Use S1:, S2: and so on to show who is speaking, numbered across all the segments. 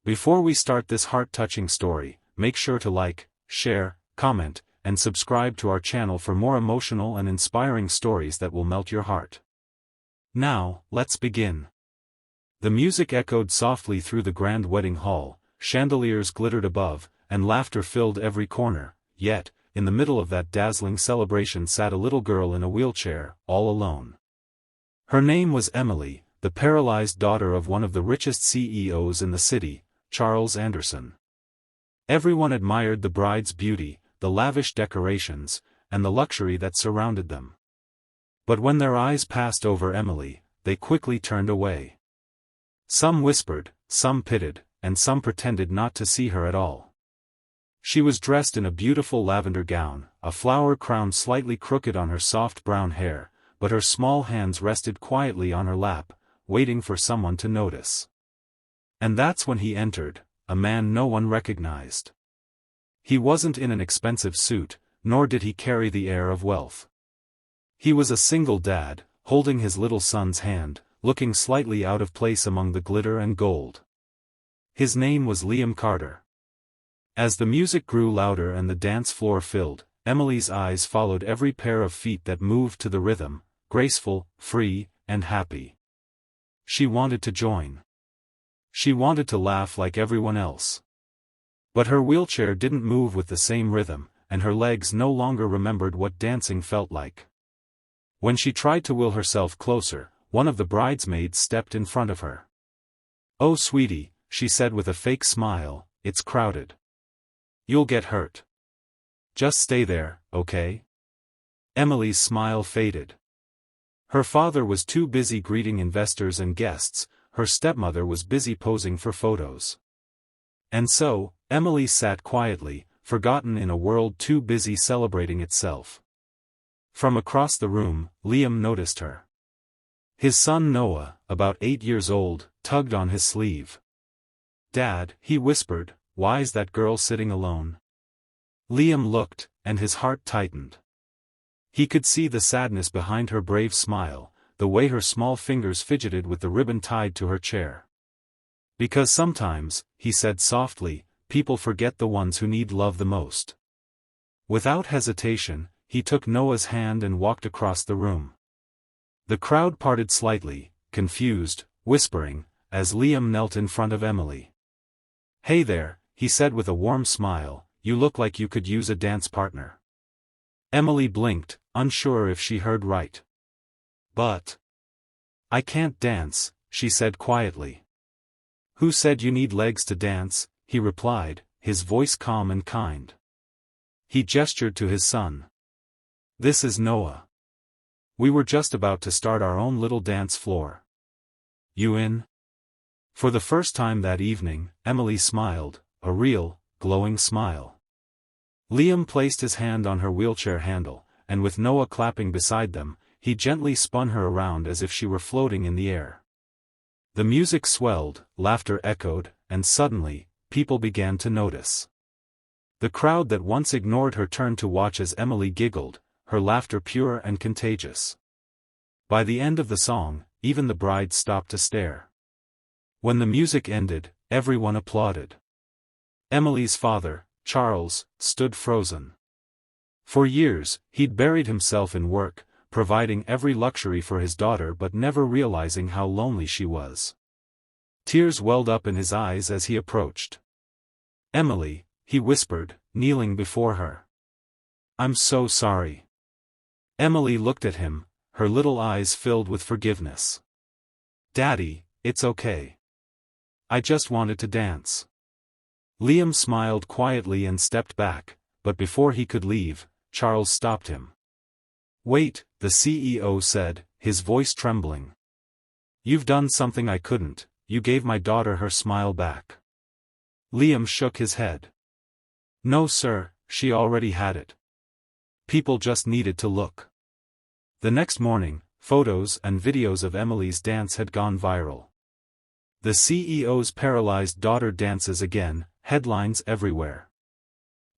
S1: Before we start this heart-touching story, make sure to like, share, comment, and subscribe to our channel for more emotional and inspiring stories that will melt your heart. Now, let's begin. The music echoed softly through the grand wedding hall, chandeliers glittered above, and laughter filled every corner, yet, in the middle of that dazzling celebration sat a little girl in a wheelchair, all alone. Her name was Emily, the paralyzed daughter of one of the richest CEOs in the city, Charles Anderson. Everyone admired the bride's beauty, the lavish decorations, and the luxury that surrounded them. But when their eyes passed over Emily, they quickly turned away. Some whispered, some pitied, and some pretended not to see her at all. She was dressed in a beautiful lavender gown, a flower crown slightly crooked on her soft brown hair, but her small hands rested quietly on her lap, waiting for someone to notice. And that's when he entered, a man no one recognized. He wasn't in an expensive suit, nor did he carry the air of wealth. He was a single dad, holding his little son's hand, looking slightly out of place among the glitter and gold. His name was Liam Carter. As the music grew louder and the dance floor filled, Emily's eyes followed every pair of feet that moved to the rhythm, graceful, free, and happy. She wanted to join. She wanted to laugh like everyone else. But her wheelchair didn't move with the same rhythm, and her legs no longer remembered what dancing felt like. When she tried to will herself closer, one of the bridesmaids stepped in front of her. "Oh sweetie," she said with a fake smile, "it's crowded. You'll get hurt. Just stay there, okay?" Emily's smile faded. Her father was too busy greeting investors and guests, her stepmother was busy posing for photos. And so, Emily sat quietly, forgotten in a world too busy celebrating itself. From across the room, Liam noticed her. His son Noah, about 8 years old, tugged on his sleeve. "Dad," he whispered, "why's that girl sitting alone?" Liam looked, and his heart tightened. He could see the sadness behind her brave smile, the way her small fingers fidgeted with the ribbon tied to her chair. "Because sometimes," he said softly, "people forget the ones who need love the most." Without hesitation, he took Noah's hand and walked across the room. The crowd parted slightly, confused, whispering, as Liam knelt in front of Emily. "Hey there," he said with a warm smile, "you look like you could use a dance partner." Emily blinked, unsure if she heard right. "But I can't dance," she said quietly. "Who said you need legs to dance?" he replied, his voice calm and kind. He gestured to his son. "This is Noah. We were just about to start our own little dance floor. You in?" For the first time that evening, Emily smiled, a real, glowing smile. Liam placed his hand on her wheelchair handle, and with Noah clapping beside them, he gently spun her around as if she were floating in the air. The music swelled, laughter echoed, and suddenly, people began to notice. The crowd that once ignored her turned to watch as Emily giggled, her laughter pure and contagious. By the end of the song, even the bride stopped to stare. When the music ended, everyone applauded. Emily's father, Charles, stood frozen. For years, he'd buried himself in work, providing every luxury for his daughter but never realizing how lonely she was. Tears welled up in his eyes as he approached. "Emily," he whispered, kneeling before her. "I'm so sorry." Emily looked at him, her little eyes filled with forgiveness. "Daddy, it's okay. I just wanted to dance." Liam smiled quietly and stepped back, but before he could leave, Charles stopped him. "Wait," the CEO said, his voice trembling. "You've done something I couldn't, you gave my daughter her smile back." Liam shook his head. "No sir, she already had it. People just needed to look." The next morning, photos and videos of Emily's dance had gone viral. "The CEO's paralyzed daughter dances again," headlines everywhere.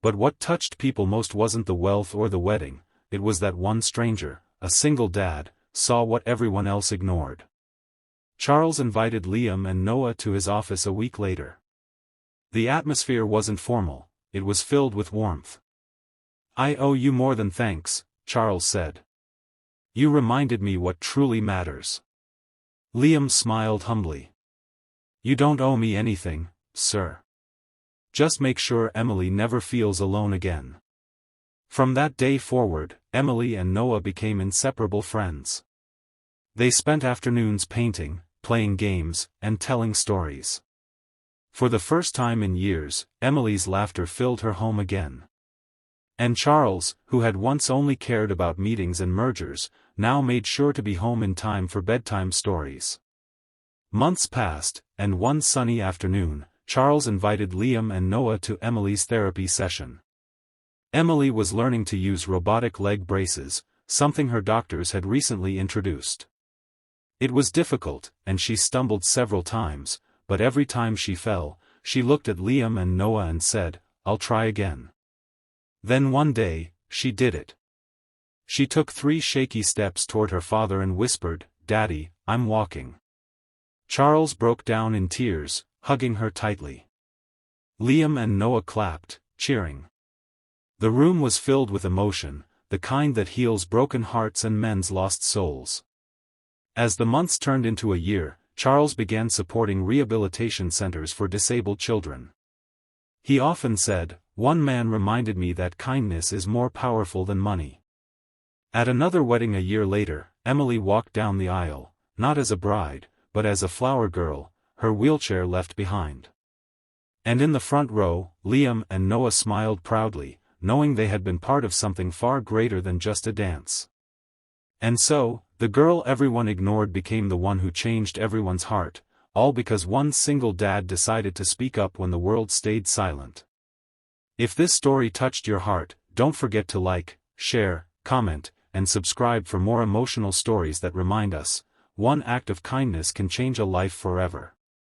S1: But what touched people most wasn't the wealth or the wedding, it was that one stranger, a single dad, saw what everyone else ignored. Charles invited Liam and Noah to his office a week later. The atmosphere wasn't formal, it was filled with warmth. "I owe you more than thanks," Charles said. "You reminded me what truly matters." Liam smiled humbly. "You don't owe me anything, sir. Just make sure Emily never feels alone again." From that day forward, Emily and Noah became inseparable friends. They spent afternoons painting, playing games, and telling stories. For the first time in years, Emily's laughter filled her home again. And Charles, who had once only cared about meetings and mergers, now made sure to be home in time for bedtime stories. Months passed, and one sunny afternoon, Charles invited Liam and Noah to Emily's therapy session. Emily was learning to use robotic leg braces, something her doctors had recently introduced. It was difficult, and she stumbled several times, but every time she fell, she looked at Liam and Noah and said, "I'll try again." Then one day, she did it. She took 3 shaky steps toward her father and whispered, "Daddy, I'm walking." Charles broke down in tears, hugging her tightly. Liam and Noah clapped, cheering. The room was filled with emotion, the kind that heals broken hearts and mends lost souls. As the months turned into a year, Charles began supporting rehabilitation centers for disabled children. He often said, "One man reminded me that kindness is more powerful than money." At another wedding a year later, Emily walked down the aisle, not as a bride, but as a flower girl, her wheelchair left behind. And in the front row, Liam and Noah smiled proudly, knowing they had been part of something far greater than just a dance. And so, the girl everyone ignored became the one who changed everyone's heart, all because one single dad decided to speak up when the world stayed silent. If this story touched your heart, don't forget to like, share, comment, and subscribe for more emotional stories that remind us, one act of kindness can change a life forever.